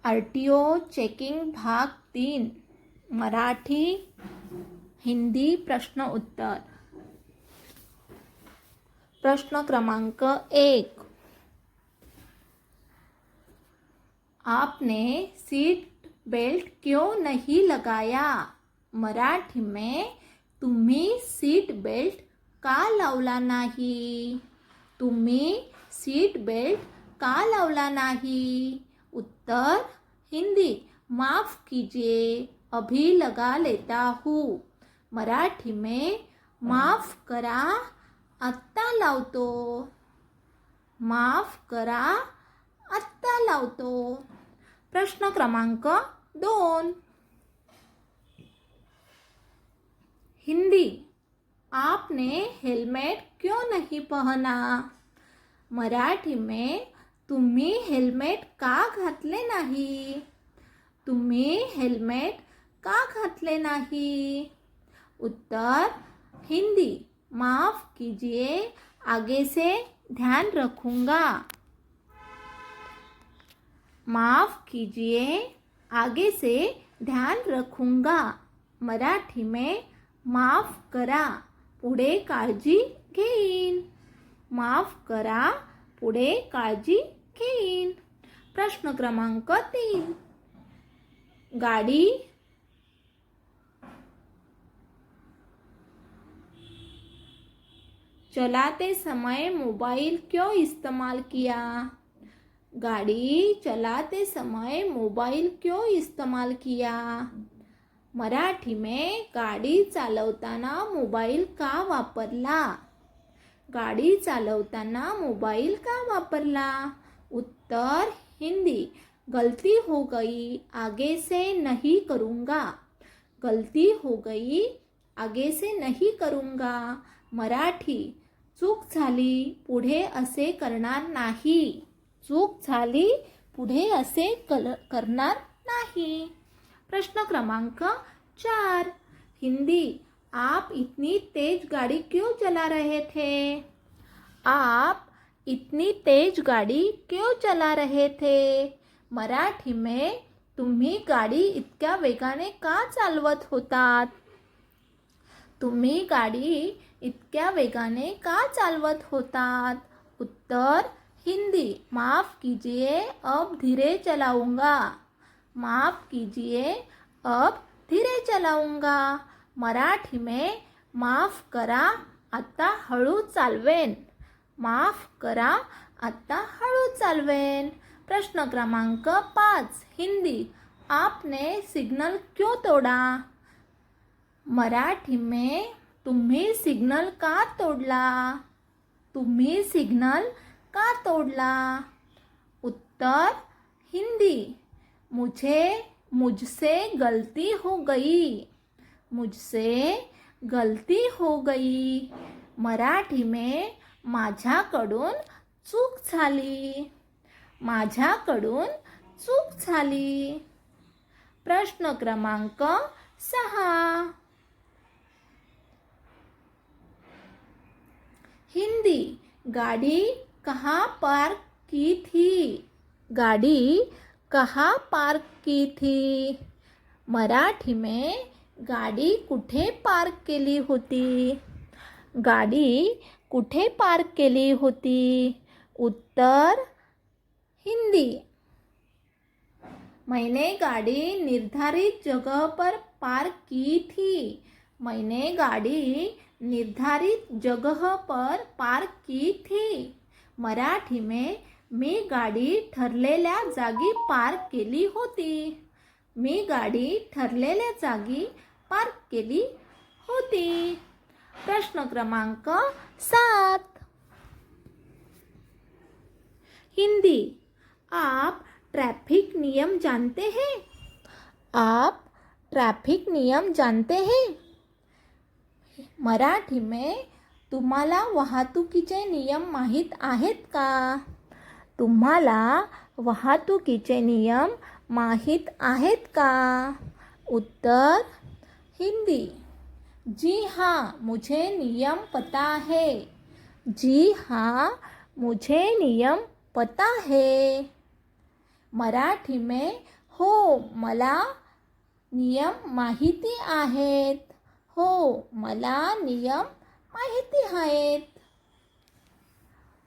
RTO checking भाग 3 मराठी हिंदी प्रश्न उत्तर। प्रश्न क्रमांक 1, आपने सीट बेल्ट क्यों नहीं लगाया? मराठी में तुम्ही सीट बेल्ट का लावला नाही? तुम्ही सीट बेल्ट का लावला नाही? उत्तर हिंदी, माफ कीजिए अभी लगा लेता हूँ। मराठी में माफ करा आत्ता लावतो। माफ करा आत्ता लावतो। प्रश्न क्रमांक 2, हिंदी, आपने हेलमेट क्यों नहीं पहना? मराठी में तुम्ही हेल्मेट का घातले नाही? तुम्ही हेल्मेट का घातले नाही? उत्तर हिंदी, माफ कीजिए आगे से ध्यान रखूंगा। माफ कीजिए आगे से ध्यान रखूंगा। मराठी में माफ करा पुढे काळजी घेईन। माफ करा पुढे काळजी घेईन। प्रश्न क्रमांक 3, गाड़ी चलाते समय मोबाइल क्यों इस्तेमाल किया? गाड़ी चलाते समय मोबाइल क्यों इस्तेमाल किया? मराठी में गाड़ी चालवताना मोबाइल का वापरला? गाड़ी चालवताना मोबाइल का वापरला? उत्तर हिंदी, गलती हो गई आगे से नहीं करूँगा। गलती हो गई आगे से नहीं करूँगा। मराठी, चूक झाली पुढे असे करणार नाही। चूक झाली पुढे असे करणार नाही। प्रश्न क्रमांक 4, हिंदी, आप इतनी तेज गाड़ी क्यों चला रहे थे? आप इतनी तेज गाड़ी क्यों चला रहे थे? मराठी में तुम्ही गाडी इतक्या वेगाने का चालवत होतात? तुम्ही गाडी इतक्या वेगाने का चालवत होतात? उत्तर हिंदी, माफ कीजिए अब धीरे चलाऊंगा। माफ कीजिए अब धीरे चलाऊंगा। मराठी में माफ करा आता हळू चालवेन। माफ करा आता हळू चालवेन। प्रश्न क्रमांक 5, हिंदी, आपने सिग्नल क्यों तोड़ा? मराठी में तुम्ही सिग्नल का तोडला? तुम्ही सिग्नल का तोडला? उत्तर हिंदी, मुझसे गलती हो गई। मुझसे गलती हो गई। मराठी में माझ्याकडून चूक झाली। माझ्याकडून चूक झाली। प्रश्न क्रमांक 6, हिंदी, गाड़ी कहाँ पार्क की थी? गाड़ी कहाँ पार्क की थी? मराठी में गाडी कुठे पार्क केली होती? गाडी कुठे पार्क केली होती? उत्तर हिंदी, मैंने गाड़ी निर्धारित जगह पर पार्क की थी। मैंने गाड़ी निर्धारित जगह पर पार्क की थी। मराठी में मी गाडी ठरलेल्या जागी पार्क केली होती। मी गाडी ठरलेल्या जागी पार्क केली होती। प्रश्न क्रमांक 7, हिंदी, आप ट्रैफिक नियम जानते हैं? आप ट्रैफिक नियम जानते हैं? मराठी में तुम्हाला वाहतुकीचे नियम माहीत आहेत का? तुम्हाला वाहतुकीचे नियम माहीत आहेत का? उत्तर हिंदी, जी हाँ मुझे नियम पता है। जी हाँ मुझे नियम पता है। मराठी में हो मला नियम माहिती आहेत. हो मला नियम माहिती आहेत.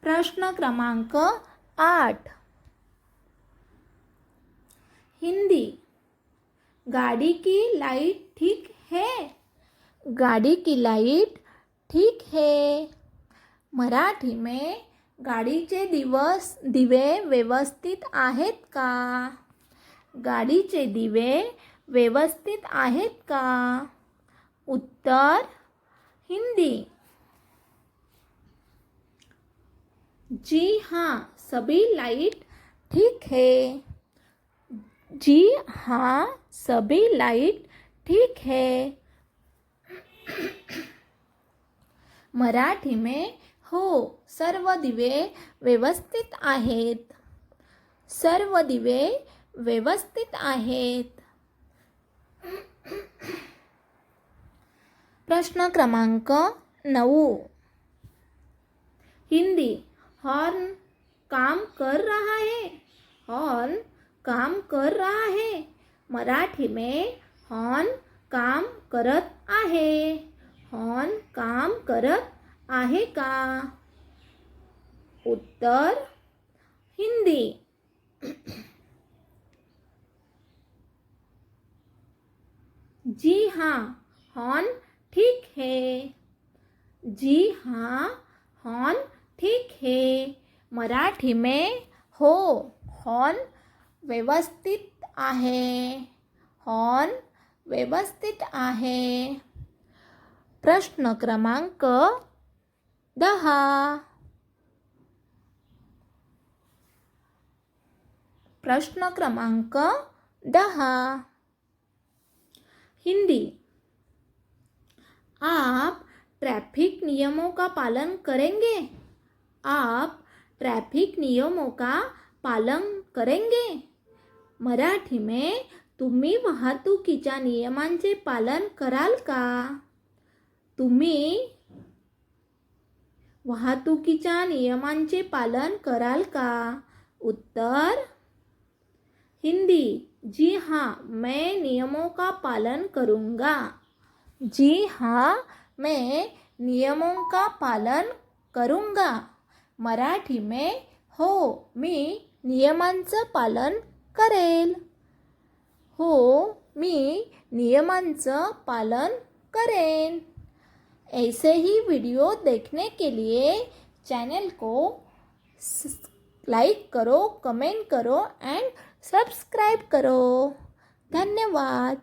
प्रश्न क्रमांक 8. हिंदी. गाड़ी की लाइट ठीक है. गाड़ी की लाइट ठीक है. मराठी में गाडीचे दिवे व्यवस्थित आहेत का. गाडीचे दिवे व्यवस्थित आहेत का. उत्तर हिंदी. जी हाँ सभी लाइट ठीक है. जी हाँ सभी लाइट ठीक है. मराठी में हो सर्व दिवे व्यवस्थित आहेत. सर्व दिवे व्यवस्थित आहेत. प्रश्न क्रमांक 9. हिंदी. हॉर्न काम कर रहा है. हॉर्न काम कर रहा है. मराठी में हॉर्न काम करत आहे. हॉर्न काम करत आहे का. उत्तर हिंदी. जी हाँ हॉर्न ठीक है. जी हाँ हॉर्न ठीक है. मराठी में हो हॉर्न व्यवस्थित आहे. हॉर्न व्यवस्थित आहे. प्रश्न क्रमांक 10. प्रश्न क्रमांक 10. हिंदी. आप ट्रैफिक नियमों का पालन करेंगे. आप ट्रैफिक नियमों का पालन करेंगे. मराठी में तुम्ही वाहतुकीच्या नियमांचे पालन कराल का. तुम्ही वाहतुकीच्या नियमांचे पालन कराल का. उत्तर हिंदी. जी हाँ मैं नियमों का पालन करूँगा. जी हाँ मैं नियमों का पालन करूँगा. मराठी में हो मी नियमांचं पालन करेल. हो मी नियमांचं पालन करेन. ऐसे ही वीडियो देखने के लिए चैनल को लाइक करो, कमेंट करो एंड सब्सक्राइब करो. धन्यवाद.